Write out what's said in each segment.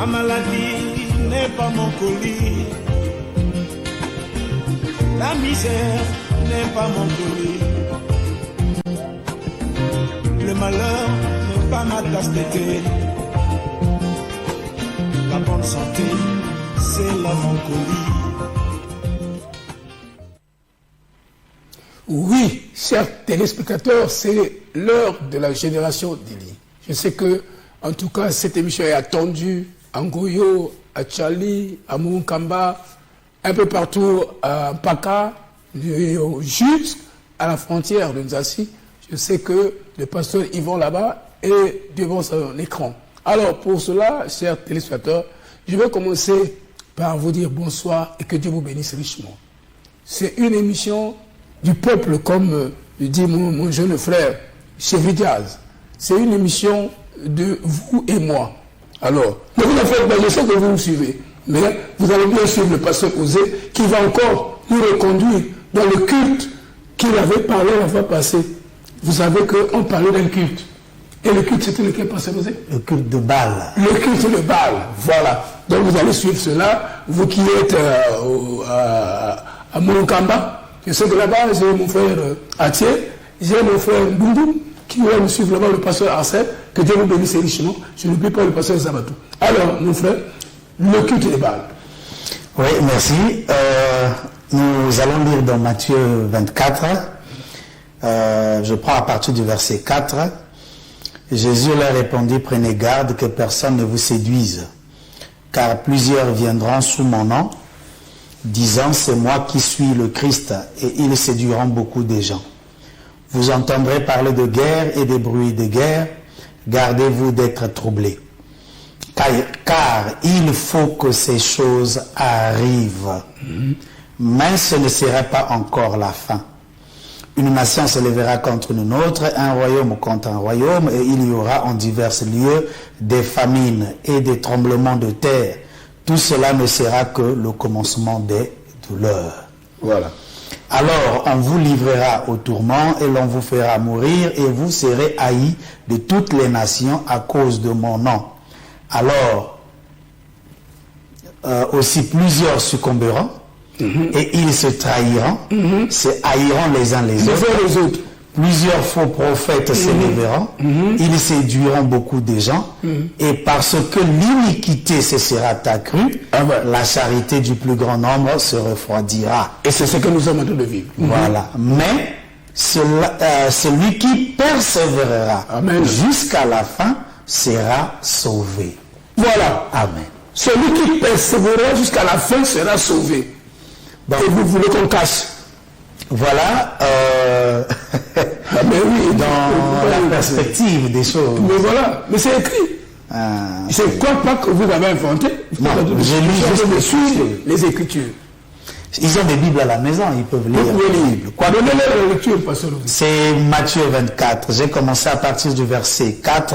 La maladie n'est pas mon colis. La misère n'est pas mon colis. Le malheur n'est pas ma tasse de thé. La bonne santé, c'est la mon colis. Oui, chers téléspectateurs, c'est l'heure de la génération d'Ili. Je sais que, en tout cas, cette émission est attendue à Ngoyo, à Tchali, à Mounkamba, un peu partout à Paka, jusqu'à la frontière de Nzassi. Je sais que le pasteur Yvon là-bas est devant son écran. Alors, pour cela, chers téléspectateurs, je vais commencer par vous dire bonsoir et que Dieu vous bénisse richement. C'est une émission du peuple, comme le dit mon jeune frère, Chevy Diaz. C'est une émission de vous et moi. Alors, ne vous en faites pas, je sais que vous me suivez, mais vous allez bien suivre le pasteur Osé, qui va encore nous reconduire dans le culte qu'il avait parlé la fois passée. Vous savez qu'on parlait d'un culte. Et le culte, c'était lequel, pasteur Osé? Le culte de Baal. Le culte de Baal, voilà. Donc vous allez suivre cela, vous qui êtes à Mounkamba. Je sais que là-bas, j'ai mon frère Atié, j'ai mon frère Mbundoum, qui va me suivre là-bas, le pasteur Arsène, que Dieu vous bénisse richement. Je n'oublie pas le pasteur Zabatou. Alors, mon frère, le culte des Baal. Oui, merci. Nous allons lire dans Matthieu 24. Je prends à partir du verset 4. Jésus leur répondit, prenez garde que personne ne vous séduise, car plusieurs viendront sous mon nom, disant c'est moi qui suis le Christ, et ils séduiront beaucoup de gens. Vous entendrez parler de guerre et des bruits de guerre, gardez-vous d'être troublés. Car il faut que ces choses arrivent, mais ce ne sera pas encore la fin. Une nation se lèvera contre une autre, un royaume contre un royaume, et il y aura en divers lieux des famines et des tremblements de terre. Tout cela ne sera que le commencement des douleurs. Voilà. Alors on vous livrera au tourment et l'on vous fera mourir et vous serez haïs de toutes les nations à cause de mon nom. Alors aussi plusieurs succomberont et ils se trahiront, se haïront les uns les autres. Plusieurs faux prophètes se lèveront, ils séduiront beaucoup de gens, et parce que l'iniquité se sera accrue, la charité du plus grand nombre se refroidira. Et c'est ce que nous sommes en train de vivre. Voilà. Mais celui qui persévérera jusqu'à la fin sera sauvé. Voilà. Amen. Celui qui persévérera jusqu'à la fin sera sauvé. Donc, et vous voulez qu'on cache? Voilà, mais oui, dans la perspective des choses. Mais voilà, mais c'est écrit. C'est quoi pas que vous avez inventé? Non, j'ai lu juste les Écritures. Ils ont des Bibles à la maison, ils peuvent lire les Bibles. Quoi, donnez-leur la lecture, pasteur. C'est Matthieu 24. J'ai commencé à partir du verset 4.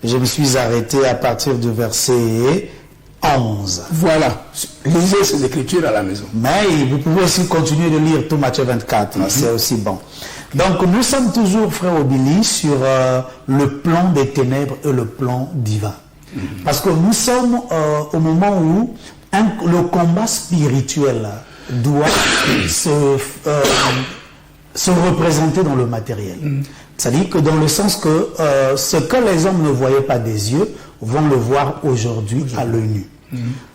Je me suis arrêté à partir du verset 11. Voilà, lisez ces Écritures à la maison. Mais vous pouvez aussi continuer de lire tout Matthieu 24, c'est aussi bon. Donc nous sommes toujours, frère Obili, sur le plan des ténèbres et le plan divin. Parce que nous sommes au moment où le combat spirituel doit se représenter dans le matériel. C'est-à-dire que dans le sens que ce que les hommes ne voyaient pas des yeux vont le voir aujourd'hui à l'œil nu.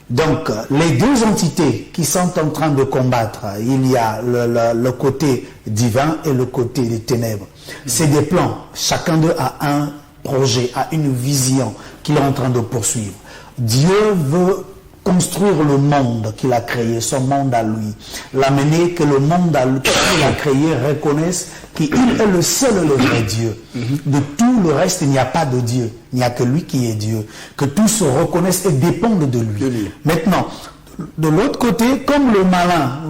Donc, les deux entités qui sont en train de combattre, il y a le côté divin et le côté des ténèbres. C'est des plans. Chacun d'eux a un projet, a une vision qu'il est en train de poursuivre. Dieu veut construire le monde qu'il a créé, son monde à lui. L'amener que le monde qu'il a créé reconnaisse qu'il est le seul et le vrai Dieu. De tout le reste, il n'y a pas de Dieu. Il n'y a que lui qui est Dieu. Que tous se reconnaissent et dépendent de lui. Maintenant, de l'autre côté, comme le malin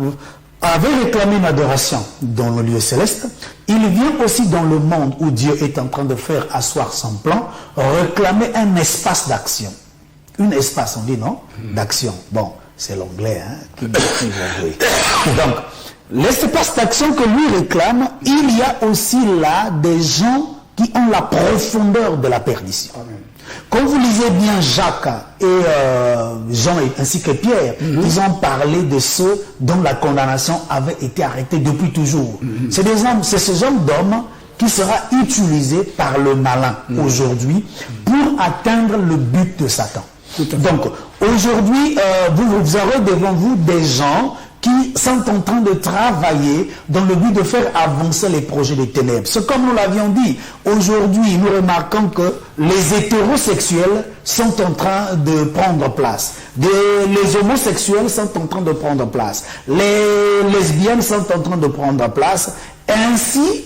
avait réclamé une adoration dans le lieu céleste, il vient aussi dans le monde où Dieu est en train de faire asseoir son plan, réclamer un espace d'action. Un espace, on dit non, d'action. Bon, c'est l'anglais, hein, qui donc, l'espace d'action que lui réclame, il y a aussi là des gens qui ont la profondeur de la perdition. Quand vous lisez bien Jacques et Jean ainsi que Pierre, ils ont parlé de ceux dont la condamnation avait été arrêtée depuis toujours. C'est ce genre d'hommes qui sera utilisé par le malin aujourd'hui pour atteindre le but de Satan. Donc aujourd'hui, vous aurez devant vous des gens qui sont en train de travailler dans le but de faire avancer les projets des ténèbres. C'est comme nous l'avions dit, aujourd'hui nous remarquons que les hétérosexuels sont en train de prendre place, les homosexuels sont en train de prendre place, les lesbiennes sont en train de prendre place, ainsi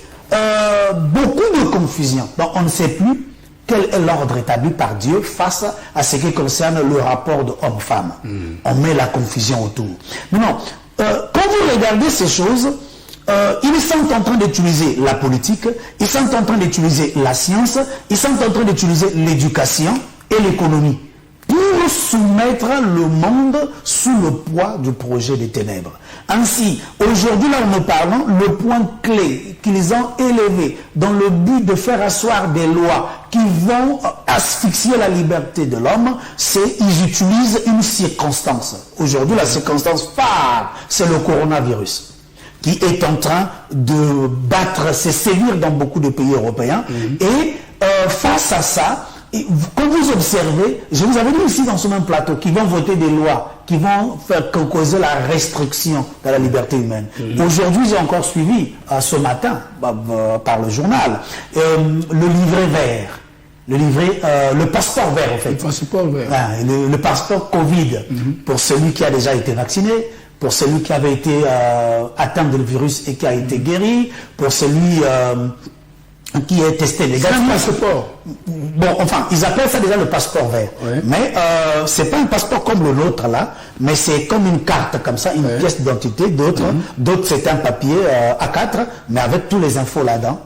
beaucoup de confusion. Donc on ne sait plus quel est l'ordre établi par Dieu face à ce qui concerne le rapport de homme-femme. On met la confusion autour. Maintenant, quand vous regardez ces choses, ils sont en train d'utiliser la politique, ils sont en train d'utiliser la science, ils sont en train d'utiliser l'éducation et l'économie pour soumettre le monde sous le poids du projet des ténèbres. Ainsi, aujourd'hui, là où nous parlons, le point clé qu'ils ont élevé dans le but de faire asseoir des lois qui vont asphyxier la liberté de l'homme, c'est qu'ils utilisent une circonstance. Aujourd'hui, la circonstance phare, c'est le coronavirus, qui est en train de se sévir dans beaucoup de pays européens. Et face à ça, quand vous observez, je vous avais dit aussi dans ce même plateau, qu'ils vont voter des lois qui vont faire causer la restriction de la liberté humaine. Aujourd'hui, j'ai encore suivi, ce matin, par le journal, le livret vert. Le passeport vert, en fait. Le passeport vert. Le passeport Covid, pour celui qui a déjà été vacciné, pour celui qui avait été atteint de le virus et qui a été guéri, pour celui qui est testé légalement. C'est un passeport. Bon, enfin, ils appellent ça déjà le passeport vert. Ouais. Mais c'est pas un passeport comme le nôtre là, mais c'est comme une carte comme ça, une pièce d'identité. D'autres c'est un papier A4, mais avec tous les infos là-dedans.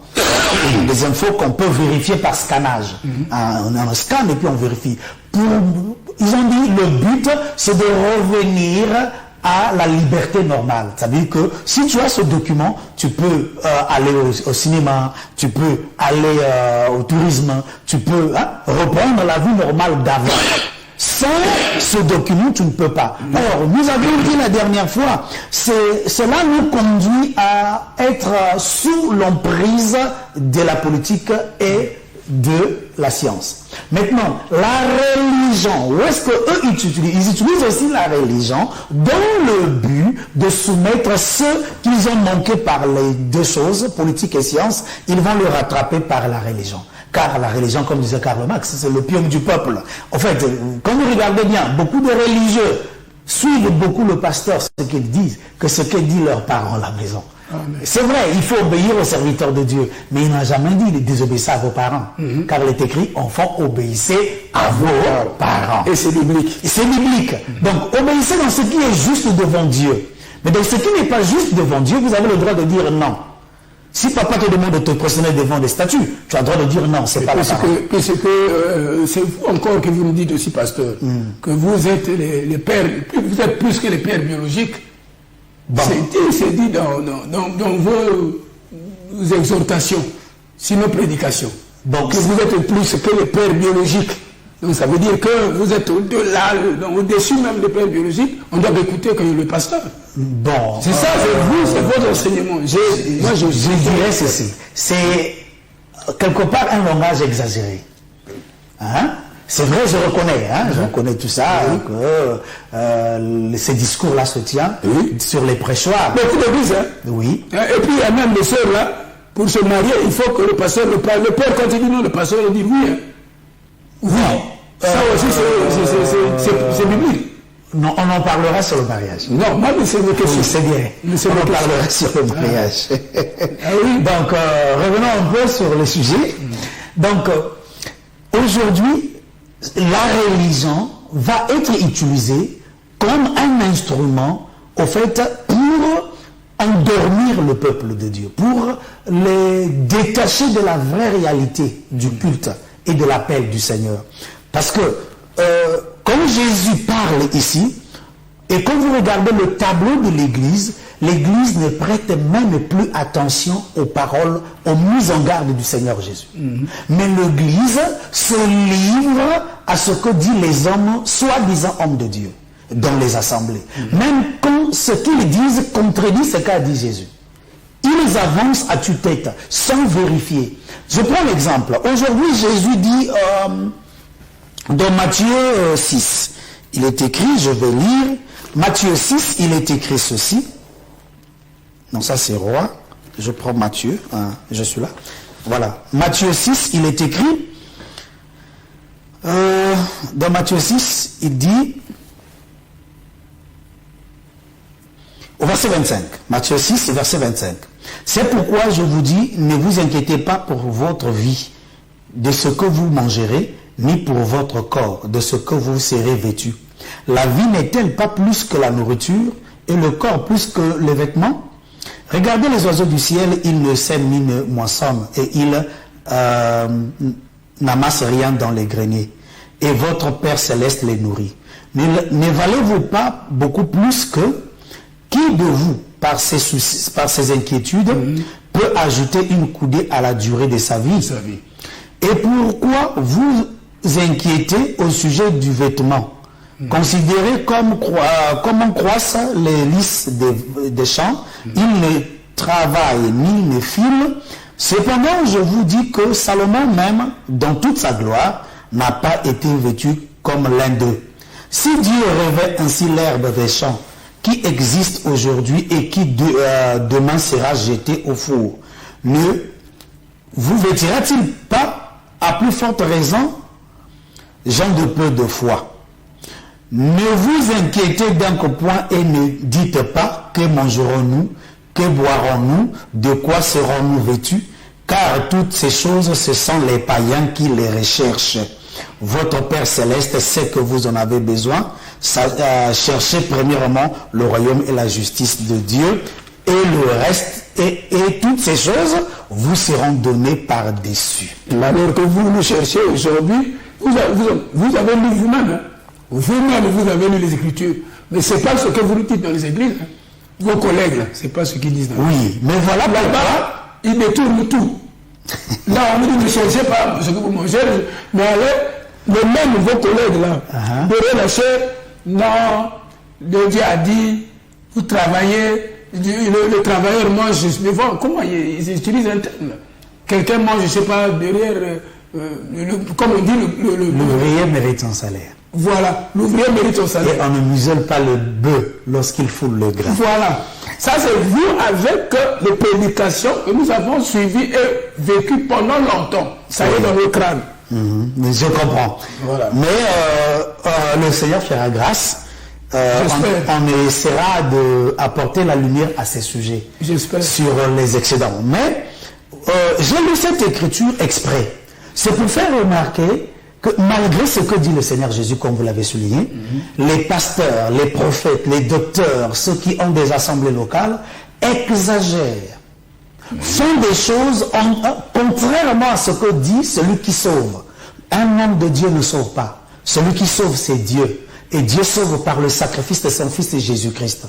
Les infos qu'on peut vérifier par scannage. On scanne et puis on vérifie. Ils ont dit le but, c'est de revenir à la liberté normale. Ça veut dire que si tu as ce document, tu peux aller au cinéma, tu peux aller au tourisme, tu peux reprendre la vie normale d'avant. Sans ce document, tu ne peux pas. Alors, nous avions dit la dernière fois, cela nous conduit à être sous l'emprise de la politique et de la science. Maintenant, la religion, où est-ce qu'eux ils utilisent aussi la religion dans le but de soumettre ceux qu'ils ont manqué par les deux choses, politique et science, ils vont le rattraper par la religion. Car la religion, comme disait Karl Marx, c'est l'opium du peuple. En fait, quand vous regardez bien, beaucoup de religieux suivent beaucoup le pasteur, ce qu'ils disent, que ce que disent leurs parents à la maison. C'est vrai, il faut obéir aux serviteurs de Dieu, mais il n'a jamais dit de désobéir à vos parents. Car il est écrit, enfants, obéissez à vos parents. Et c'est biblique. C'est biblique. Donc, obéissez dans ce qui est juste devant Dieu. Mais dans ce qui n'est pas juste devant Dieu, vous avez le droit de dire non. Si papa te demande de te prosterner devant des statues, tu as le droit de dire non, c'est pas la parole. C'est vous encore que vous nous dites aussi, pasteur, que vous êtes les pères, vous êtes plus que les pères biologiques. Bon. C'est dit dans vos exhortations, sur nos prédications. Donc, que vous êtes plus que les pères biologiques. Donc ça veut dire que vous êtes au-delà, au-dessus même des pères biologiques, on doit écouter que le pasteur. Bon. C'est ça, c'est votre enseignement. Moi, je dirais ceci. C'est quelque part un langage exagéré. Hein? C'est vrai, je reconnais, je reconnais tout ça, que ces discours-là se tiennent sur les prêchoirs. Beaucoup d'églises, Oui. Et puis il y a même des sœurs là, pour se marier, il faut que le pasteur le parle. Le père, quand il dit non, le pasteur il dit oui. Oui. Ça aussi, c'est biblique. Non, on en parlera sur le mariage. Non, moi, c'est une question. C'est bien. On en parlera sur le mariage. Donc, revenons un peu sur le sujet. Donc, aujourd'hui, la religion va être utilisée comme un instrument, au fait, pour endormir le peuple de Dieu, pour les détacher de la vraie réalité du culte et de l'appel du Seigneur. Parce que, quand Jésus parle ici, et quand vous regardez le tableau de l'Église, l'Église ne prête même plus attention aux paroles, aux mises en garde du Seigneur Jésus. Mais l'Église se livre à ce que disent les hommes, soi-disant hommes de Dieu, dans les assemblées. Même quand ce qu'ils disent contredit ce qu'a dit Jésus. Ils avancent à tue-tête, sans vérifier. Je prends l'exemple. Aujourd'hui, Jésus dit dans Matthieu 6, il est écrit, je vais lire, Matthieu 6, il est écrit ceci. Non, ça c'est roi. Je prends Matthieu, je suis là. Voilà. Matthieu 6, il est écrit. Dans Matthieu 6, il dit, au verset 25. Matthieu 6, verset 25. C'est pourquoi je vous dis, ne vous inquiétez pas pour votre vie, de ce que vous mangerez, ni pour votre corps, de ce que vous serez vêtus. La vie n'est-elle pas plus que la nourriture, et le corps plus que les vêtements? Regardez les oiseaux du ciel, ils ne sèment ni ne moissonnent, et ils n'amassent rien dans les greniers. Et votre Père Céleste les nourrit. Ne valez-vous pas beaucoup plus que qui de vous, par ses soucis, par ses inquiétudes, peut ajouter une coudée à la durée de sa vie? Et pourquoi vous inquiétez au sujet du vêtement? Considérez comment croissent les lys des champs. Ils ne travaillent ni ne filent. Cependant, je vous dis que Salomon même, dans toute sa gloire, n'a pas été vêtu comme l'un d'eux. Si Dieu revêt ainsi l'herbe des champs, qui existe aujourd'hui et qui demain sera jeté au four, ne vous vêtira-t-il pas à plus forte raison, gens de peu de foi? Ne vous inquiétez donc point et ne dites pas que mangerons-nous, que boirons-nous, de quoi serons-nous vêtus, car toutes ces choses, ce sont les païens qui les recherchent. Votre Père Céleste sait que vous en avez besoin. Cherchez premièrement le royaume et la justice de Dieu, et le reste, et toutes ces choses vous seront données par-dessus. Alors que vous nous cherchez aujourd'hui, vous avez lu vous-même. Hein? Vous-même, vous avez lu les Écritures. Mais ce n'est pas ce que vous nous dites dans les églises. Hein? Vos collègues, ce n'est pas ce qu'ils disent dans les églises. Oui, mais voilà là-bas, ils détournent tout. Là, on nous dit ne cherchez pas ce que vous mangez, mais allez, même vos collègues là, de relâcher, non, le Dieu a dit, vous travaillez, le travailleur mange, mais bon, comment ils utilisent un terme? Quelqu'un mange, je ne sais pas, derrière, comme on dit, l'ouvrier mérite son salaire. Voilà, l'ouvrier mérite son salaire. Et on ne muselle pas le bœuf lorsqu'il foule le grain. Voilà. Ça, c'est vous avec les prédications que nous avons suivies et vécues pendant longtemps. Ça y est dans le crâne. Je comprends. Voilà. Mais le Seigneur fera grâce. On essaiera d'apporter la lumière à ces sujets. J'espère. Sur les excédents. Mais j'ai lu cette écriture exprès. C'est pour faire remarquer que malgré ce que dit le Seigneur Jésus, comme vous l'avez souligné, les pasteurs, les prophètes, les docteurs, ceux qui ont des assemblées locales, exagèrent, font des choses contrairement à ce que dit celui qui sauve. Un homme de Dieu ne sauve pas. Celui qui sauve, c'est Dieu. Et Dieu sauve par le sacrifice de son Fils, Jésus-Christ.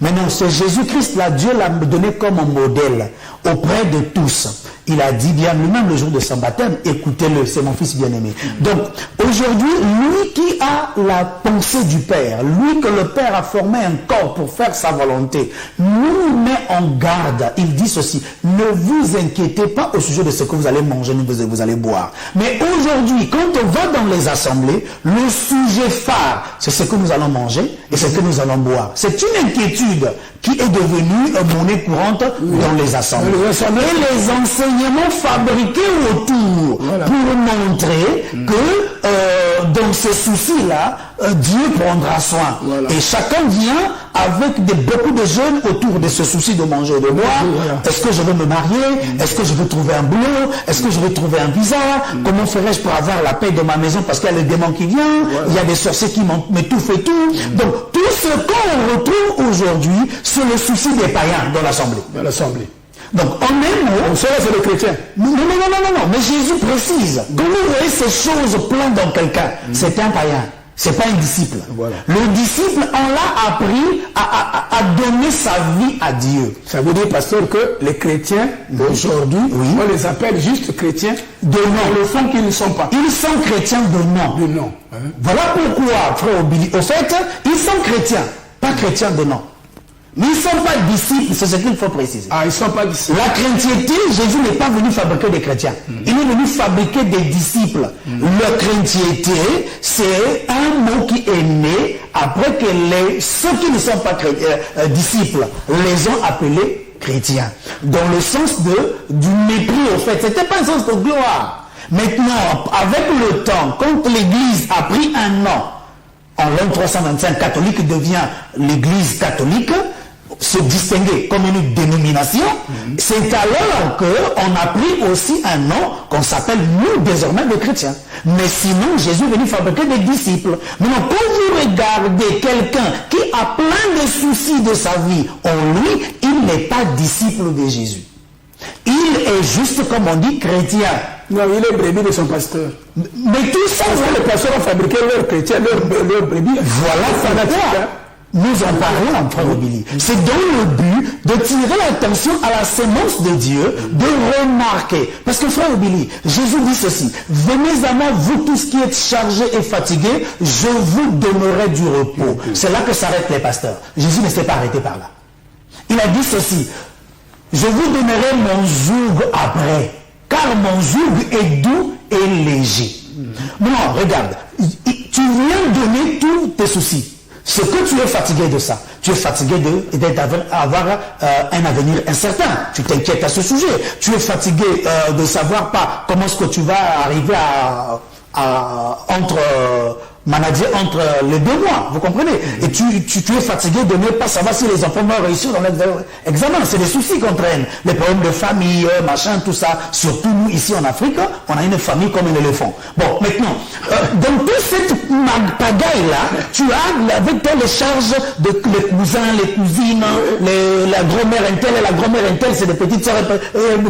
Maintenant, ce Jésus-Christ-là, Dieu l'a donné comme un modèle auprès de tous. Il a dit bien lui-même le jour de son baptême, écoutez-le, c'est mon Fils bien-aimé. Donc, aujourd'hui, lui qui a la pensée du Père, lui que le Père a formé un corps pour faire sa volonté, nous met en garde. Il dit ceci, ne vous inquiétez pas au sujet de ce que vous allez manger, ni vous allez boire. Mais aujourd'hui, quand on va dans les assemblées, le sujet phare, c'est ce que nous allons manger et ce que nous allons boire. C'est une inquiétude qui est devenue monnaie courante dans les assemblées. Et les enseignements fabriqués autour pour montrer que dans ce souci-là, Dieu prendra soin. Et chacun vient avec beaucoup de jeunes autour de ce souci de manger et de boire. Est-ce que je vais me marier? Est-ce que je vais trouver un boulot? Est-ce que je vais trouver un visa? Comment ferais-je pour avoir la paix de ma maison parce qu'il y a le démon qui vient? Il y a des sorciers qui m'étouffent et tout. Donc tout ce qu'on retrouve aujourd'hui, c'est le souci des païens dans l'assemblée. Donc, en même mot, cela c'est le chrétien. Non, mais Jésus précise. Quand vous voyez ces choses pleines dans quelqu'un, c'est un païen. C'est pas un disciple. Le disciple, on l'a appris a donné sa vie à Dieu. Ça veut dire, pasteur, que les chrétiens aujourd'hui, on les appelle juste chrétiens De nom. le fond qu'ils ne sont pas. Ils sont chrétiens de nom. De nom. Hein? Voilà pourquoi, frère Obili, au fait, ils sont chrétiens, pas chrétiens de nom. Mais ils ne sont pas disciples, c'est ce qu'il faut préciser. Ah, ils ne sont pas disciples. La chrétienté, Jésus n'est pas venu fabriquer des chrétiens. Il est venu fabriquer des disciples. La chrétienté, c'est un mot qui est né après que ceux qui ne sont pas disciples les ont appelés chrétiens. Dans le sens du mépris, au fait. Ce n'était pas un sens de gloire. Maintenant, avec le temps, quand l'Église a pris un nom, en l'an 325, catholique devient l'Église catholique, se distinguer comme une dénomination, c'est alors qu'on a pris aussi un nom qu'on s'appelle nous désormais des chrétiens. Mais sinon, Jésus est venu fabriquer des disciples. Maintenant, quand vous regardez quelqu'un qui a plein de soucis de sa vie, en lui, il n'est pas disciple de Jésus. Il est juste, comme on dit, chrétien. Non, il est brebis de son pasteur. Mais tout ça, les pasteurs ont fabriqué leurs chrétiens, leurs brebis. Voilà pourquoi nous en parlons en frère Obili. C'est dans le but de tirer l'attention à la sémence de Dieu, de remarquer. Parce que frère Obili, Jésus dit ceci: venez à moi, vous tous qui êtes chargés et fatigués, je vous donnerai du repos. C'est là que s'arrêtent les pasteurs. Jésus ne s'est pas arrêté par là. Il a dit ceci: je vous donnerai mon joug après, car mon joug est doux et léger. Non, regarde, tu viens donner tous tes soucis. Ce que tu es fatigué de ça, tu es fatigué d'avoir un avenir incertain. Tu t'inquiètes à ce sujet. Tu es fatigué de ne savoir pas comment est-ce que tu vas arriver manager entre les 2 mois, vous comprenez? Et tu es fatigué de ne pas savoir si les enfants vont réussir dans l'examen. C'est des soucis qu'on traîne. Les problèmes de famille, machin, tout ça. Surtout nous, ici en Afrique, on a une famille comme un éléphant. Bon, maintenant, dans toute cette pagaille-là, tu as avec toi les charges de les cousins, les cousines, la grand-mère intel et la grand-mère intel, c'est des petites sœurs,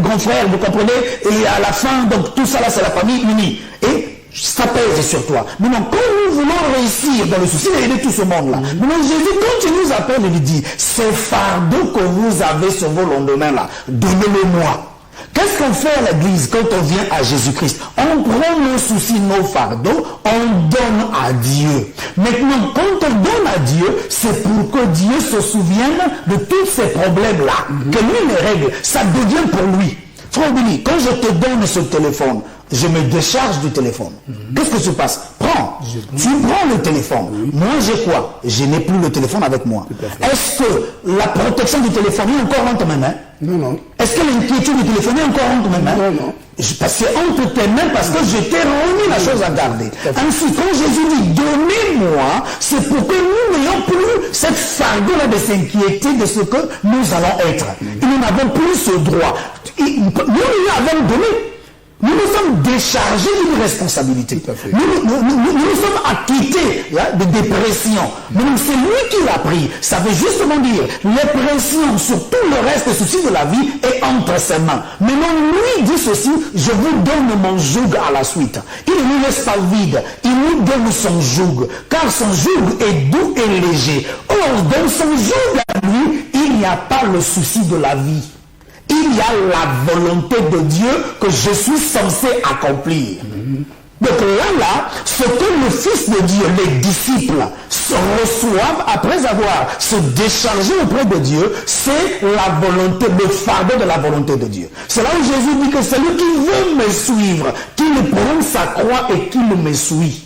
grands frères, vous comprenez? Et à la fin, donc tout ça là, c'est la famille unie. Et ça pèse sur toi. Maintenant, quand nous voulons réussir dans le souci d'aider tout ce monde-là, maintenant Jésus, quand il nous appelle, il dit, ces fardeaux que vous avez sur vos lendemains-là, donnez-le-moi. Qu'est-ce qu'on fait à l'église quand on vient à Jésus-Christ? On prend nos soucis, nos fardeaux, on donne à Dieu. Maintenant, quand on donne à Dieu, c'est pour que Dieu se souvienne de tous ces problèmes-là, que lui les règle. Ça devient pour lui. Frère Billy, quand je te donne ce téléphone, je me décharge du téléphone. Qu'est-ce que se passe? Prends. Tu prends le téléphone. Moi, j'ai quoi? Je n'ai plus le téléphone avec moi. Est-ce que la protection du téléphone est encore entre mes mains? Non, non. Est-ce que l'inquiétude du téléphone est encore entre mes mains? Non, non. Parce que entre tes mains, parce que je t'ai remis la chose à garder. Ainsi, quand Jésus dit donnez-moi, c'est pour que nous n'ayons plus cette fardeau-là de s'inquiéter de ce que nous allons être. Et nous n'avons plus ce droit. Nous lui avons donné. Nous nous sommes déchargés d'une responsabilité. Nous sommes acquittés de dépression. Mais c'est lui qui l'a pris. Ça veut justement dire, les pressions sur tout le reste des soucis de la vie est entre ses mains. Maintenant, lui dit ceci, je vous donne mon joug à la suite. Il ne nous laisse pas vide. Il nous donne son joug. Car son joug est doux et léger. Or, dans son joug à lui, il n'y a pas le souci de la vie. Il y a la volonté de Dieu que je suis censé accomplir. Donc là, ce que le Fils de Dieu, les disciples, reçoivent après avoir se déchargé auprès de Dieu, c'est la volonté, le fardeau de la volonté de Dieu. C'est là où Jésus dit que celui qui veut me suivre, qu'il prenne sa croix et qu'il me suit.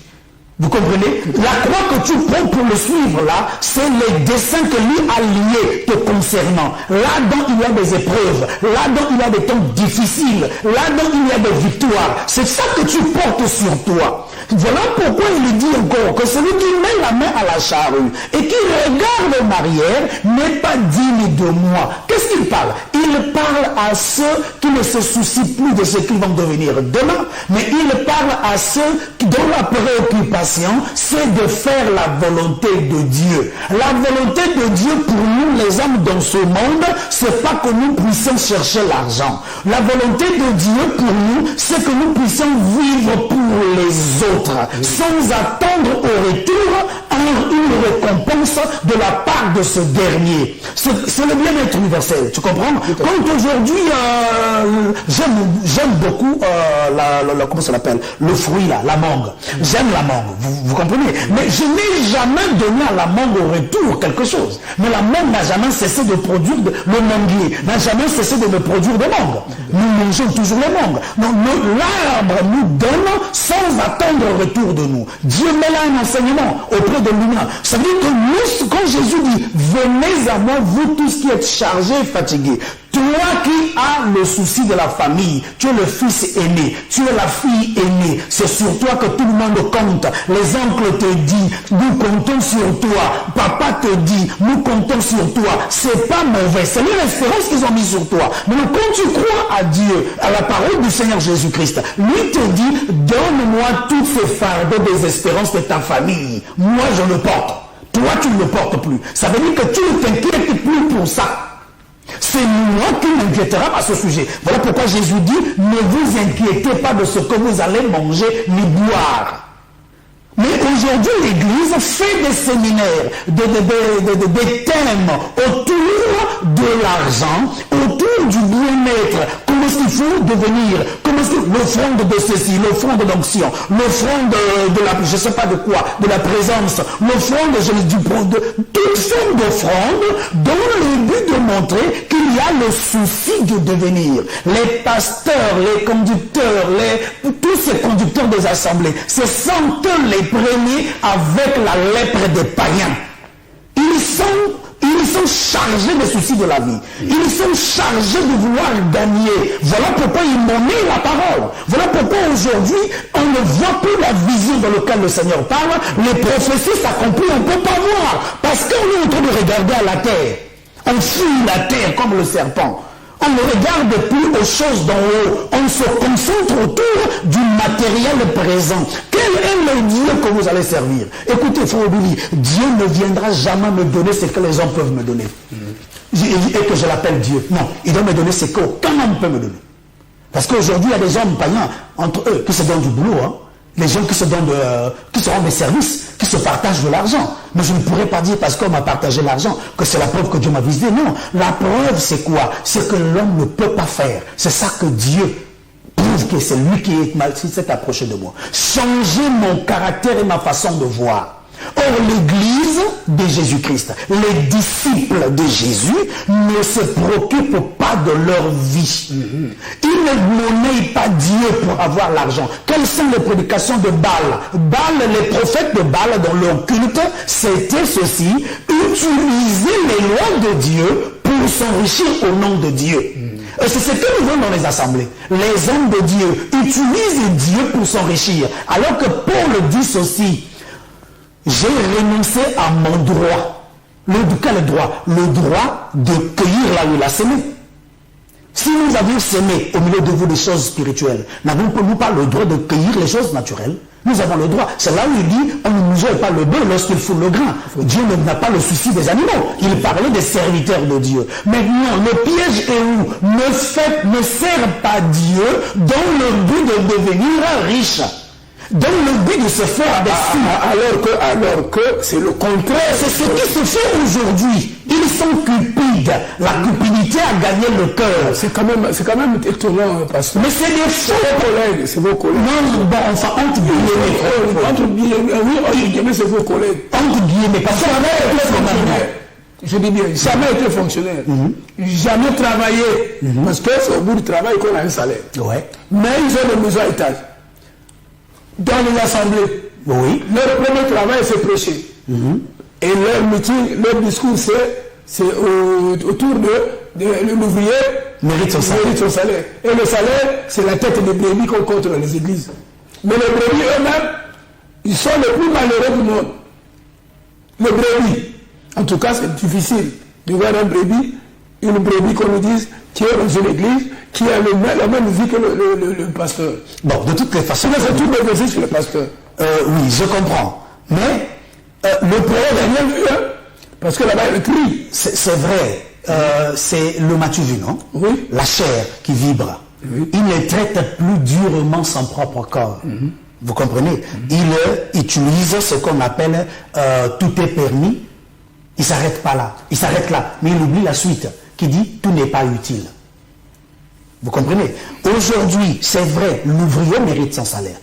Vous comprenez? La croix que tu prends pour le suivre là, c'est les desseins que lui a liés te concernant. Là-dedans, il y a des épreuves. Là-dedans, il y a des temps difficiles. Là-dedans, il y a des victoires. C'est ça que tu portes sur toi. Voilà pourquoi il dit encore que celui qui met la main à la charrue et qui regarde en arrière n'est pas digne de moi. Qu'est-ce qu'il parle? Il parle à ceux qui ne se soucient plus de ce qu'ils vont devenir demain, mais il parle à ceux dont la préoccupation, c'est de faire la volonté de Dieu. La volonté de Dieu pour nous, les hommes dans ce monde, c'est pas que nous puissions chercher l'argent. La volonté de Dieu pour nous, c'est que nous puissions vivre pour les autres, sans attendre au retour une récompense récompense de la part de ce dernier. C'est le bien-être universel, tu comprends? Quand aujourd'hui, j'aime beaucoup, comment ça s'appelle? Le fruit là, la mangue. J'aime la mangue, vous comprenez? Mais je n'ai jamais donné à la mangue au retour quelque chose. Mais la mangue n'a jamais cessé de produire, le manguier n'a jamais cessé de me produire des mangues. Nous mangeons toujours les mangues. Donc l'arbre nous donne sans attendre le retour de nous. Dieu met là un enseignement auprès de l'humain. Ça veut dire que nous, quand Jésus dit, venez à moi, vous tous qui êtes chargés et fatigués, toi qui as le souci de la famille, tu es le fils aîné, tu es la fille aînée, c'est sur toi que tout le monde compte. Les oncles te disent, nous comptons sur toi. Papa te dit, nous comptons sur toi. C'est pas mauvais, c'est les références qu'ils ont mis sur toi. Mais quand tu crois à Dieu, à la parole du Seigneur Jésus-Christ, lui te dit, donne-moi toutes ces fardeaux des espérances de ta famille. Moi, je le porte. Toi, tu ne le portes plus. Ça veut dire que tu ne t'inquiètes plus pour ça. C'est moi qui m'inquiétera à ce sujet. Voilà pourquoi Jésus dit, ne vous inquiétez pas de ce que vous allez manger ni boire. Mais aujourd'hui, l'Église fait des séminaires, des thèmes autour de l'argent, autour du bien-être. Comment est-ce qu'il faut devenir? Comment est-ce que l'offrande de ceci, l'offrande d'onction, l'offrande de la, je ne sais pas de quoi, de la présence, l'offrande de toute forme d'offrande, dans le but de montrer qu'il y a le souci du devenir. Les pasteurs, les conducteurs, tous ces conducteurs des assemblées, ce sont eux les premiers avec la lèpre des païens. Ils sont chargés des soucis de la vie. Ils sont chargés de vouloir gagner. Voilà pourquoi ils monnaient la parole. Voilà pourquoi aujourd'hui, on ne voit plus la vision dans laquelle le Seigneur parle. Les prophéties s'accomplissent, on ne peut pas voir. Parce qu'on est en train de regarder à la terre. On fuit la terre comme le serpent. On ne regarde plus aux choses d'en haut. On se concentre autour du matériel présent. Quel est le Dieu que vous allez servir? Écoutez, frère Billy, Dieu ne viendra jamais me donner ce que les hommes peuvent me donner. Et que je l'appelle Dieu. Non, il doit me donner ce qu'aucun homme peut me donner. Parce qu'aujourd'hui, il y a des hommes païens entre eux qui se donnent du boulot. Les gens qui se donnent qui se rendent des services, qui se partagent de l'argent. Mais je ne pourrais pas dire parce qu'on m'a partagé l'argent que c'est la preuve que Dieu m'a visité. Non, la preuve c'est quoi? C'est que l'homme ne peut pas faire. C'est ça que Dieu prouve que c'est lui qui s'est approché de moi. Changer mon caractère et ma façon de voir. Or, l'Église de Jésus-Christ, les disciples de Jésus ne se préoccupent pas de leur vie. Ils ne monnaient pas Dieu pour avoir l'argent. Quelles sont les prédications de Baal? Baal, les prophètes de Baal dans leur culte, c'était ceci: utiliser les lois de Dieu pour s'enrichir au nom de Dieu. Et c'est ce que nous voyons dans les assemblées. Les hommes de Dieu utilisent Dieu pour s'enrichir. Alors que Paul dit ceci: j'ai renoncé à mon droit. Quel droit? Le droit de cueillir là où il a semé. Si nous avions semé au milieu de vous des choses spirituelles, n'avons-nous pas le droit de cueillir les choses naturelles? Nous avons le droit. C'est là où il dit, on ne nous pas le bœuf lorsqu'il fout le grain. Dieu n'a pas le souci des animaux. Il parlait des serviteurs de Dieu. Maintenant, le piège est où? Ne sert pas Dieu dans le but de devenir riche. Dans le but de se faire des sous. Alors que c'est le contraire. C'est ce qui se fait aujourd'hui. Ils sont cupides. La cupidité a gagné le cœur. C'est quand même étonnant, pasteur. Mais c'est des faux collègues. C'est vos collègues. Non, bon, enfin, entre guillemets. Entre guillemets, c'est vos collègues. Entre guillemets, parce que je dis bien, jamais été fonctionnaire. Jamais travaillé. Parce que c'est au bout du travail qu'on a un salaire. Ouais. Mais ils ont des maisons à étage. Dans les assemblées, oui. Leur premier travail, c'est prêcher. Et leur meeting, leur discours, c'est autour de l'ouvrier mérite son salaire. Et le salaire, c'est la tête des brebis qu'on compte dans les églises. Mais les brebis eux-mêmes, ils sont les plus malheureux du monde. Les brebis. En tout cas, c'est difficile de voir une brebis qu'on nous dise, qui est dans une église, qui a la même vie que le pasteur. Bon, de toutes les façons. C'est tout déposé sur le pasteur. Oui, je comprends. Mais le problème, rien vu, parce que là-bas, il y a le cri. C'est vrai. C'est le matuvu, non? Oui. La chair qui vibre. Oui. Il ne traite plus durement son propre corps. Vous comprenez? Il utilise ce qu'on appelle tout est permis, Il ne s'arrête pas là. Il s'arrête là. Mais il oublie la suite qui dit tout n'est pas utile. Vous comprenez? Aujourd'hui, c'est vrai, l'ouvrier mérite son salaire.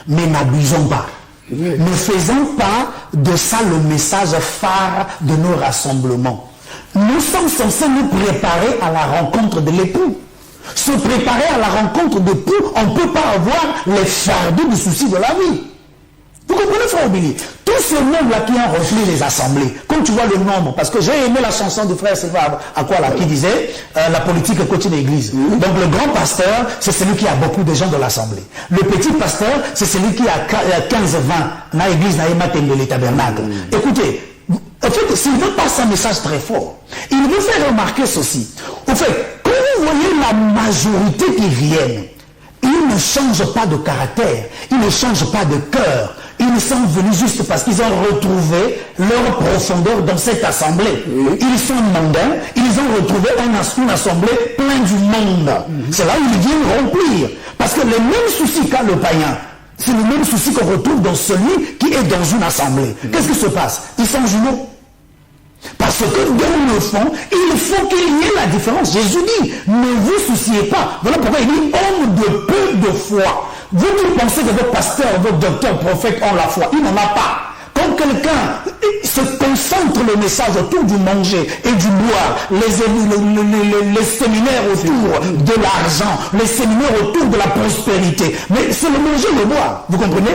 Mais n'abusons pas. Ne faisons pas de ça le message phare de nos rassemblements. Nous sommes censés nous préparer à la rencontre de l'époux. Se préparer à la rencontre de l'époux, on ne peut pas avoir les fardeaux du souci de la vie. Vous comprenez, frère Billy? Tout ce nombre-là qui a rempli les assemblées, comme tu vois le nombre, parce que j'ai aimé la chanson du frère Sylvain Akwala qui disait la politique continue l'église. Donc le grand pasteur, c'est celui qui a beaucoup de gens de l'assemblée. Le petit pasteur, c'est celui qui a 15-20 dans l'église, dans les tabernacles. Écoutez, en fait, Sylvain passe un message très fort. Il veut faire remarquer ceci. En fait, quand vous voyez la majorité qui viennent, ils ne changent pas de caractère, ils ne changent pas de cœur. Ils sont venus juste parce qu'ils ont retrouvé leur profondeur dans cette assemblée. Ils sont mondains, ils ont retrouvé une assemblée pleine du monde. C'est là où ils viennent remplir. Parce que les mêmes soucis qu'a le païen, c'est le même souci qu'on retrouve dans celui qui est dans une assemblée. Qu'est-ce qui se passe? Ils sont jumeaux. Parce que dans le fond, il faut qu'il y ait la différence. Jésus dit, ne vous souciez pas. Voilà pourquoi il dit, homme de peu de foi. Vous qui pensez que votre pasteur, votre docteur, prophète ont la foi. Il n'en a pas. Quand quelqu'un se concentre le message autour du manger et du boire, les séminaires autour de l'argent, les séminaires autour de la prospérité, mais c'est le manger et le boire, vous comprenez?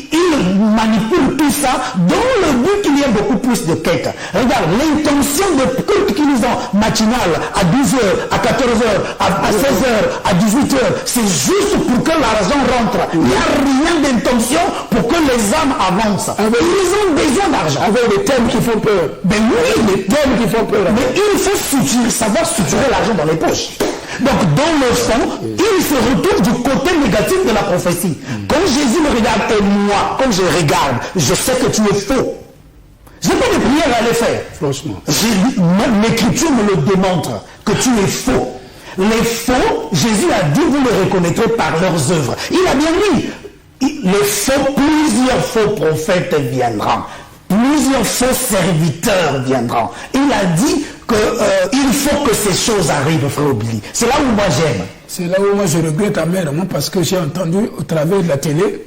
Il manipule tout ça dans le but qu'il y ait beaucoup plus de quêtes. Regarde, l'intention de culte qu'ils ont matinal à 12h, à 14h, à 16h, à 18h, c'est juste pour que l'argent rentre. Il n'y a rien d'intention pour que les âmes avancent. Ils ont besoin d'argent. Avec les thèmes qui font peur. Ben oui, les thèmes qui font peur. Mais il faut savoir suturer l'argent dans les poches. Donc, dans le fond, il se retrouve du côté négatif de la prophétie. Quand Jésus me regarde et moi, quand je regarde, je sais que tu es faux. Je n'ai pas de prière à aller faire. Franchement. L'écriture me le démontre, que tu es faux. Les faux, Jésus a dit, vous les reconnaîtrez par leurs œuvres. Il a bien dit, plusieurs faux prophètes viendront. Plusieurs faux serviteurs viendront. Il a dit qu'il faut que ces choses arrivent, frère Billy. C'est là où moi j'aime. C'est là où moi je regrette amèrement parce que j'ai entendu au travers de la télé,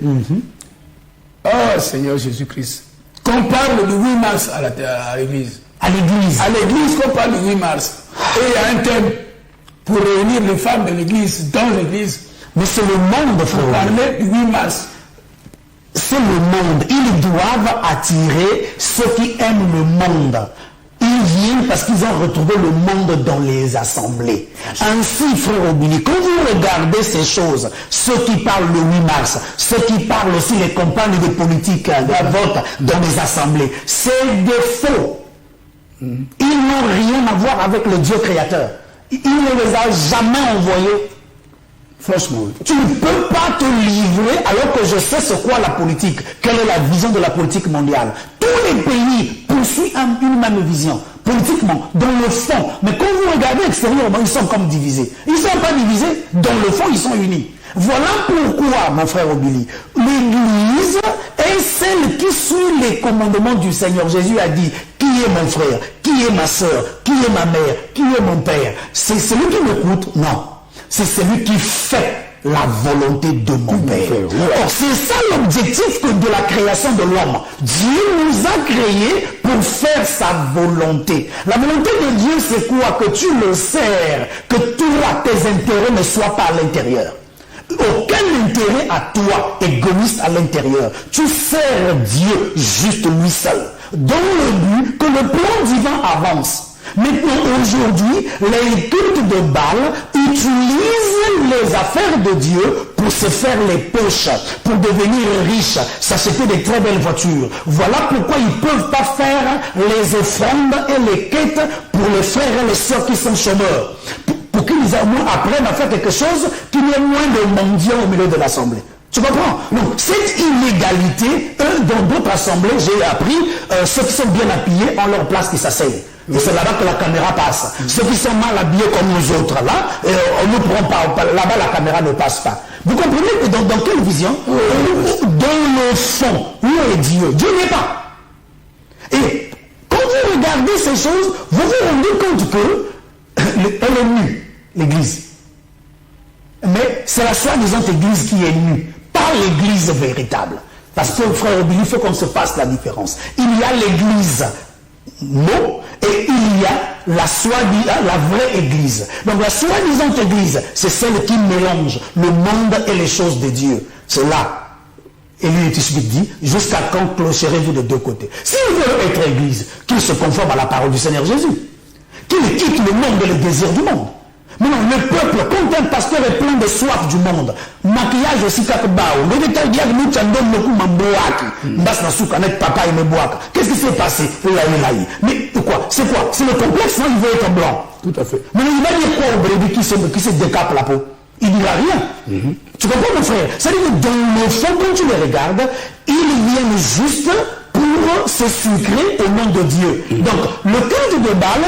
oh Seigneur Jésus-Christ, qu'on parle du 8 mars à l'église. À l'église. À l'église, qu'on parle du 8 mars. Et il y a un thème pour réunir les femmes de l'église, dans l'église. Mais c'est le monde, frère. On parlait du 8 mars. C'est le monde. Ils doivent attirer ceux qui aiment le monde. Ils viennent parce qu'ils ont retrouvé le monde dans les assemblées. Ainsi, frère Obini, quand vous regardez ces choses, ceux qui parlent le 8 mars, ceux qui parlent aussi les campagnes de politique, de vote dans les assemblées, c'est des faux. Ils n'ont rien à voir avec le Dieu créateur. Il ne les a jamais envoyés. Franchement. Tu ne peux pas te livrer alors que je sais ce qu'est la politique. Quelle est la vision de la politique mondiale? Tous les pays poursuivent une même vision, politiquement, dans le fond. Mais quand vous regardez extérieurement, ils sont comme divisés. Ils ne sont pas divisés, dans le fond, ils sont unis. Voilà pourquoi, mon frère Obili, l'Église est celle qui suit les commandements du Seigneur. Jésus a dit, qui est mon frère? Qui est ma soeur? Qui est ma mère? Qui est mon père? C'est celui qui m'écoute? Non. C'est celui qui fait la volonté de mon Père. Or, c'est ça l'objectif de la création de l'homme. Dieu nous a créés pour faire sa volonté. La volonté de Dieu, c'est quoi? Que tu le sers, que toi, tes intérêts ne soient pas à l'intérieur. Aucun intérêt à toi, égoïste à l'intérieur. Tu sers Dieu, juste lui seul, dans le but que le plan divin avance. Maintenant, aujourd'hui, les cultes de Baal utilisent les affaires de Dieu pour se faire les poches, pour devenir riches, s'acheter des très belles voitures. Voilà pourquoi ils ne peuvent pas faire les offrandes et les quêtes pour les frères et les sœurs qui sont chômeurs. Pour qu'ils apprennent à faire quelque chose, qu'il y ait moins de mendiants au milieu de l'assemblée. Tu comprends? Donc, cette inégalité, dans d'autres assemblées, j'ai appris, ceux qui sont bien habillés ont leur place qui s'asseyent. Et c'est là-bas que la caméra passe. Ceux qui sont mal habillés comme nous autres, là, on ne prend pas. Là-bas, la caméra ne passe pas. Vous comprenez que dans quelle vision? Dans le fond, où est Dieu? Dieu n'est pas. Et quand vous regardez regardez ces choses, vous vous rendez compte que elle est nue, l'église. Mais c'est la soi-disant église qui est nue, pas l'église véritable. Parce que, frère Billy, il faut qu'on se fasse la différence. Il y a l'église, non, et il y a la vraie église. Donc la soi-disant église, c'est celle qui mélange le monde et les choses de Dieu. C'est là. Et lui, il dit, jusqu'à quand clocherez-vous de deux côtés? S'il veut être église, qu'il se conforme à la parole du Seigneur Jésus. Qu'il quitte le monde et le désir du monde. Maintenant, le peuple, quand un pasteur est plein de soif du monde, maquillage aussi kakbao, qu'est-ce qui s'est passé? Mais quoi? C'est quoi? C'est le complexe, non? Il veut être blanc. Tout à fait. Mais il va dire quoi au bébé qui se décape la peau? Il ne dira rien. Tu comprends, mon frère? C'est-à-dire que dans le fond, quand tu les regardes, ils viennent juste pour se sucrer au nom de Dieu. Donc, le culte de Baal,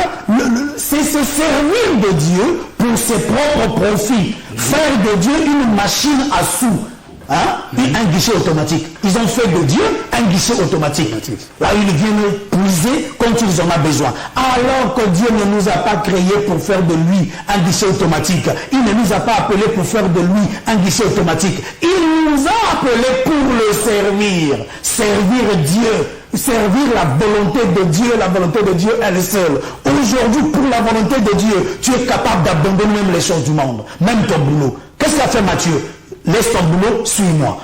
c'est se servir de Dieu pour ses propres profits. Faire de Dieu une machine à sous. Un guichet automatique. Ils ont fait de Dieu un guichet automatique. Là, ils viennent puiser quand ils en ont besoin. Alors que Dieu ne nous a pas créés pour faire de lui un guichet automatique. Il ne nous a pas appelés pour faire de lui un guichet automatique. Il nous a appelés pour le servir. Servir Dieu. Servir la volonté de Dieu, la volonté de Dieu elle seule. Aujourd'hui, pour la volonté de Dieu, tu es capable d'abandonner même les choses du monde, même ton boulot. Qu'est-ce qu'a fait Matthieu? Laisse ton boulot, suis-moi.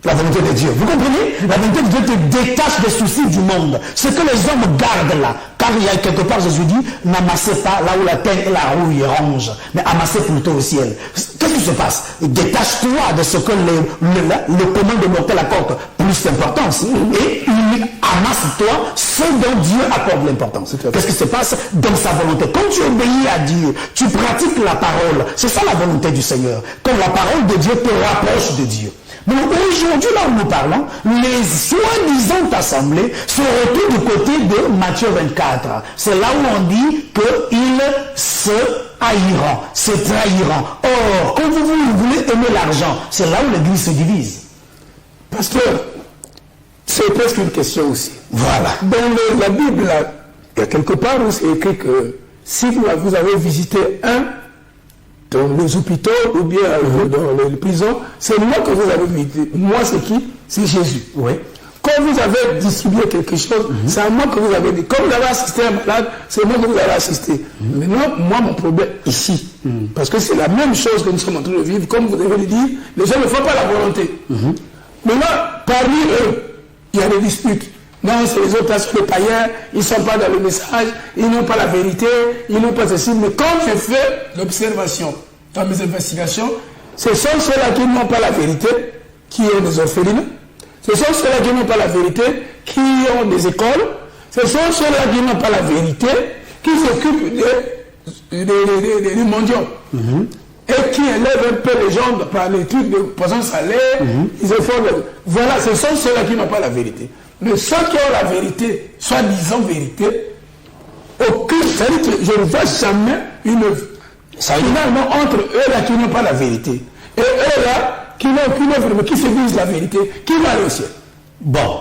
La volonté de Dieu. Vous comprenez? La volonté de Dieu te détache des soucis du monde. Ce que les hommes gardent là. Car il y a quelque part, Jésus dit, n'amassez pas là où la terre et la rouille rongent, mais amassez plutôt au ciel. Qu'est-ce qui se passe? Détache-toi de ce que le commun de mortel accorde plus d'importance. Et amasse-toi ce dont Dieu accorde l'importance. Qu'est-ce qui se passe dans sa volonté? Quand tu obéis à Dieu, tu pratiques la parole. C'est ça la volonté du Seigneur. Quand la parole de Dieu te rapproche de Dieu. Mais aujourd'hui, là où nous parlons, les soi-disant assemblées se retrouvent du côté de Matthieu 24. C'est là où on dit qu'ils se haïront, se trahiront. Or, quand vous voulez aimer l'argent, c'est là où l'église se divise. Pasteur, c'est presque une question aussi. Voilà. Dans la Bible, là, il y a quelque part où c'est écrit que si vous avez visité dans les hôpitaux ou bien dans les prisons, c'est moi que vous avez visité. Moi, c'est qui? C'est Jésus. Oui. Quand vous avez distribué quelque chose, c'est à moi que vous avez dit. Comme vous avez assisté à un malade, c'est moi que vous avez assisté. Maintenant, moi, mon problème ici, parce que c'est la même chose que nous sommes en train de vivre, comme vous avez dit, les gens ne font pas la volonté. Maintenant, parmi eux, il y a des disputes. Non, c'est les autres, c'est les païens, ils ne sont pas dans le message, ils n'ont pas la vérité, ils n'ont pas ceci. Mais quand je fais l'observation, dans mes investigations, ce sont ceux-là qui n'ont pas la vérité, qui ont des orphelines. Ce sont ceux-là qui n'ont pas la vérité, qui ont des écoles. Ce sont ceux-là qui n'ont pas la vérité, qui s'occupent des mondiaux. Et qui élèvent un peu les gens par les trucs de poisson salé. Ils font voilà, ce sont ceux-là qui n'ont pas la vérité. Mais ceux qui ont la vérité, soi-disant vérité, aucune, c'est-à-dire que je ne vois jamais une œuvre. Finalement, entre eux là qui n'ont pas la vérité, et eux là qui n'ont aucune œuvre, mais qui se disent la vérité, qui va aller au ciel? Bon.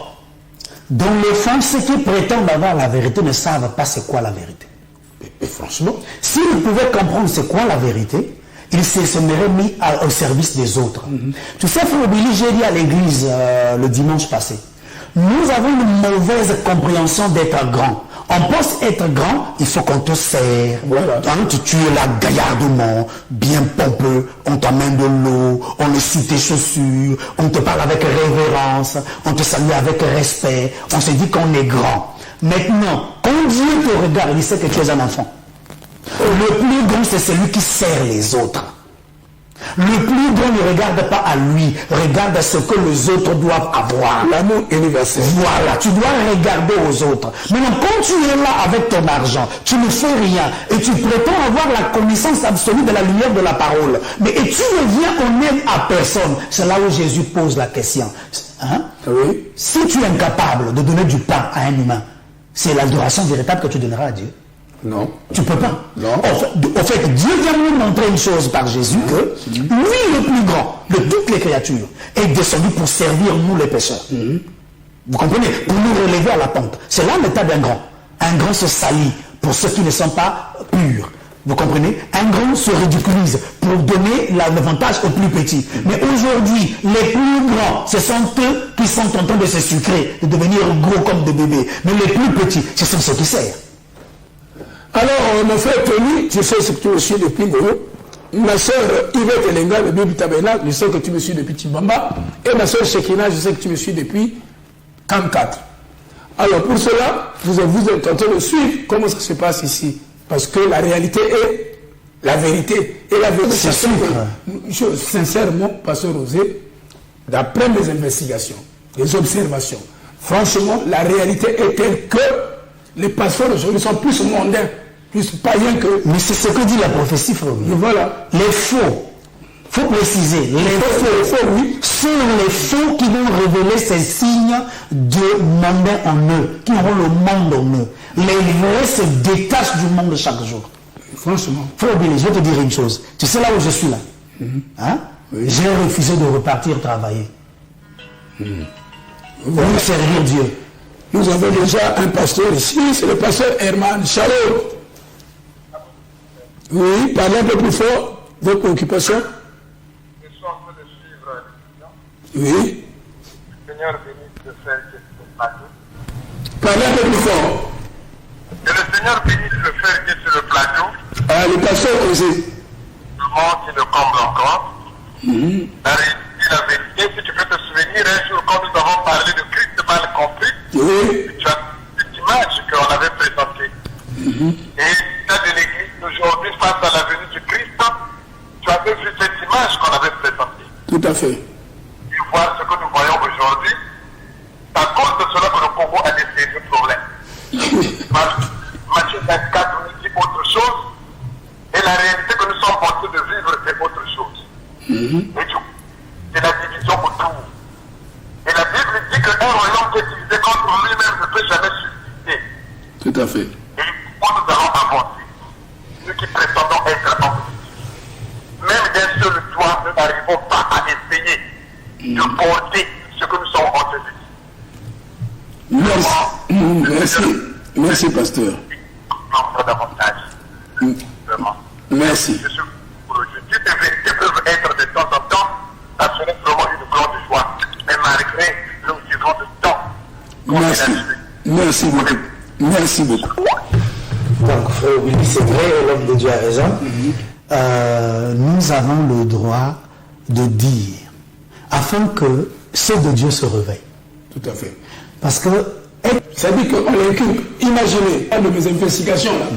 Dans le fond, ceux qui prétendent avoir la vérité ne savent pas c'est quoi la vérité. Et franchement, s'ils pouvaient comprendre c'est quoi la vérité, ils se seraient mis au service des autres. Tu sais, frère Billy, j'ai dit à l'église le dimanche passé, nous avons une mauvaise compréhension d'être grand. On pense être grand, il faut qu'on te serre. Voilà. Tu es là gaillardement, bien pompeux, on t'amène de l'eau, on essuie tes chaussures, on te parle avec révérence, on te salue avec respect, on se dit qu'on est grand. Maintenant, quand Dieu te regarde, il sait que tu es un enfant. Le plus grand, c'est celui qui sert les autres. Le plus grand ne regarde pas à lui, regarde à ce que les autres doivent avoir. L'amour universel. Voilà, tu dois regarder aux autres. Maintenant, quand tu es là avec ton argent, tu ne fais rien et tu prétends avoir la connaissance absolue de la lumière de la parole. Mais et tu ne viens en aide à personne. C'est là où Jésus pose la question. Oui. Si tu es incapable de donner du pain à un humain, c'est l'adoration véritable que tu donneras à Dieu. Non. Tu peux pas. Non. En fait, Dieu vient nous montrer une chose par Jésus, que lui, le plus grand de toutes les créatures, est descendu pour servir nous les pécheurs. Vous comprenez? Pour nous relever à la pente. C'est là l'état d'un grand. Un grand se salit pour ceux qui ne sont pas purs. Vous comprenez? Un grand se ridiculise pour donner l'avantage aux plus petits. Mais aujourd'hui, les plus grands, ce sont eux qui sont en train de se sucrer, de devenir gros comme des bébés. Mais les plus petits, ce sont ceux qui servent. Alors, mon frère Tony, je sais ce que tu me suis depuis Goro. Ma soeur Yvette Elenga, le Bible Tabernacle, je sais que tu me suis depuis Tibamba. Et ma soeur Shekina, je sais que tu me suis depuis Camp 4. Alors, pour cela, vous êtes en train de suivre comment ça se passe ici. Parce que la réalité est la vérité. Et la vérité, c'est sûr que, sincèrement, Pasteur Rosé, d'après mes investigations, les observations, franchement, la réalité est telle que les pasteurs aujourd'hui sont plus mondains, plus païens que... Mais c'est ce que dit la prophétie, frère. Voilà. Les faux, il faut préciser, les faux, oui, sont les faux qui vont révéler ces signes de mondain en eux, qui auront le monde en eux. Les vrais se détachent du monde chaque jour. Franchement. Frère Billy, je vais te dire une chose. Tu sais là où je suis là, hein? Oui. J'ai refusé de repartir travailler. Pour servir Dieu. Nous avons déjà un pasteur ici, c'est le pasteur Herman Chalot. Oui, parlez un peu plus fort, votre préoccupation. Je suis en train de suivre l'émission. Oui. Le Seigneur bénisse le frère qui est sur le plateau. Parlez un peu plus fort. Que le Seigneur bénisse le frère qui est sur le plateau. Ah, le pasteur aussi. Le monde qui le comble encore. La réalité, la vérité, si tu peux te souvenir, un jour quand nous avons parlé de Christ mal compris, oui. tu as cette image qu'on avait présentée. Et l'état de l'Église d'aujourd'hui face à la venue du Christ, tu avais vu cette image qu'on avait présentée. Tout à fait. Et voir ce que nous voyons aujourd'hui, c'est à cause de cela que le Congo a des sérieux problèmes. Matthieu 24 nous dit autre chose, et la réalité que nous sommes en train de vivre, c'est autre chose. Et c'est la division autour. Et la Bible dit qu'un royaume qui est divisé contre lui-même ne peut jamais subsister. Tout à fait. Et nous allons avancer. Nous qui prétendons être en même d'un seul doigt, nous n'arrivons pas à essayer de porter ce que nous sommes en train de dire. Merci. Merci, pasteur. Non, pas davantage. Vraiment. Merci. Je suis pour l'objectif de vérité peuvent être de temps en temps, ça serait vraiment une grande joie. Mais malgré, nous vivons de temps. Merci. Merci beaucoup. Merci beaucoup. Donc, frère Willy, c'est vrai, l'homme de Dieu a raison. Nous avons le droit de dire, afin que ceux de Dieu se réveillent. Tout à fait. Parce que... Ça dit qu'on l'inculque. Imaginez, un de mes investigations là,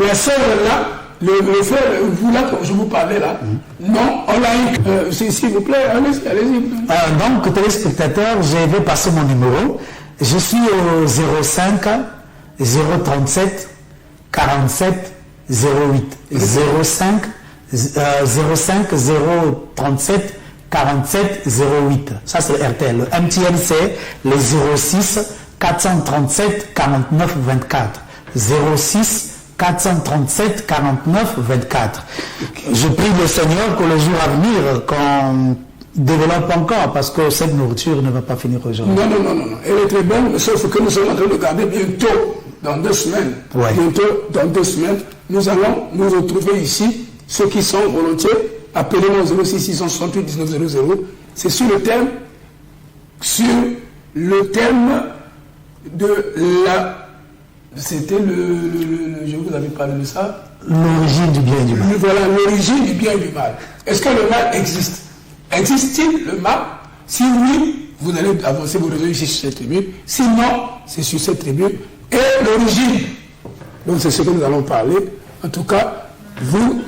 la sœur là, le frère, vous là, quand je vous parlais là, non, on l'a s'il vous plaît, allez-y, allez-y. Donc, téléspectateurs, je vais passer mon numéro. Je suis au 05 037 47 08. 05 037 47 08. Ça, c'est le RTL. Le MTN, c'est les 06 437 49 24. 06 437 49 24. Je prie le Seigneur que le jour à venir, qu'on développe encore, parce que cette nourriture ne va pas finir aujourd'hui. Non. Elle est très bonne, sauf que nous sommes en train de garder bientôt, dans 2 semaines. Ouais. Bientôt, dans 2 semaines, nous allons nous retrouver ici. Ceux qui sont volontiers, appelez-moi au 06 668 19 00. C'est sur le thème de la... C'était je vous avais parlé de ça. L'origine du bien et du mal. Voilà, l'origine du bien et du mal. Est-ce que le mal existe? Existe-t-il le mal? Si oui, vous allez avancer vos raisons ici sur cette tribune. Sinon, c'est sur cette tribune. Et l'origine. Donc c'est ce que nous allons parler. En tout cas, vous,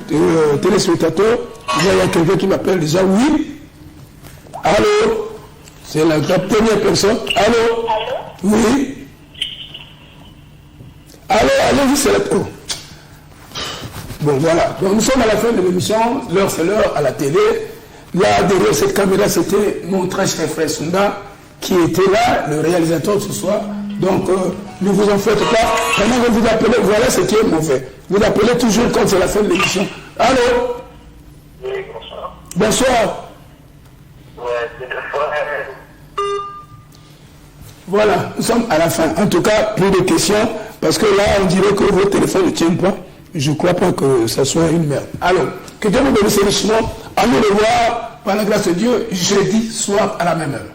téléspectateurs, il y a quelqu'un qui m'appelle déjà. Oui. Allô? C'est la première personne. Allô? Oui. Allez-y, c'est la... Oh. Bon, voilà. Donc, nous sommes à la fin de l'émission. L'heure, c'est l'heure à la télé. Là, derrière cette caméra, c'était mon très cher frère Sunda qui était là, le réalisateur ce soir. Donc, ne vous en faites pas. Pendant que vous appelez, voilà ce qui est mauvais. Vous appelez toujours quand c'est la fin de l'émission. Allô? Oui, bonsoir. Bonsoir. Ouais, c'est le frère. Voilà, nous sommes à la fin. En tout cas, plus de questions. Parce que là, on dirait que votre téléphone ne tient pas. Je ne crois pas que ça soit une merde. Alors, que Dieu nous bénisse richement. À nous le voir, par la grâce de Dieu, jeudi soir à la même heure.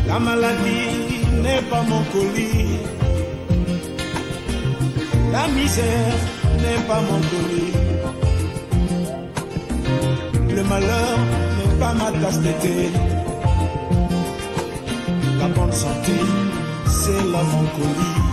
La maladie n'est pas mon colis. La misère n'est pas mon colis. Le malheur n'est pas ma tasse de thé. La bonne santé, c'est là mon colis.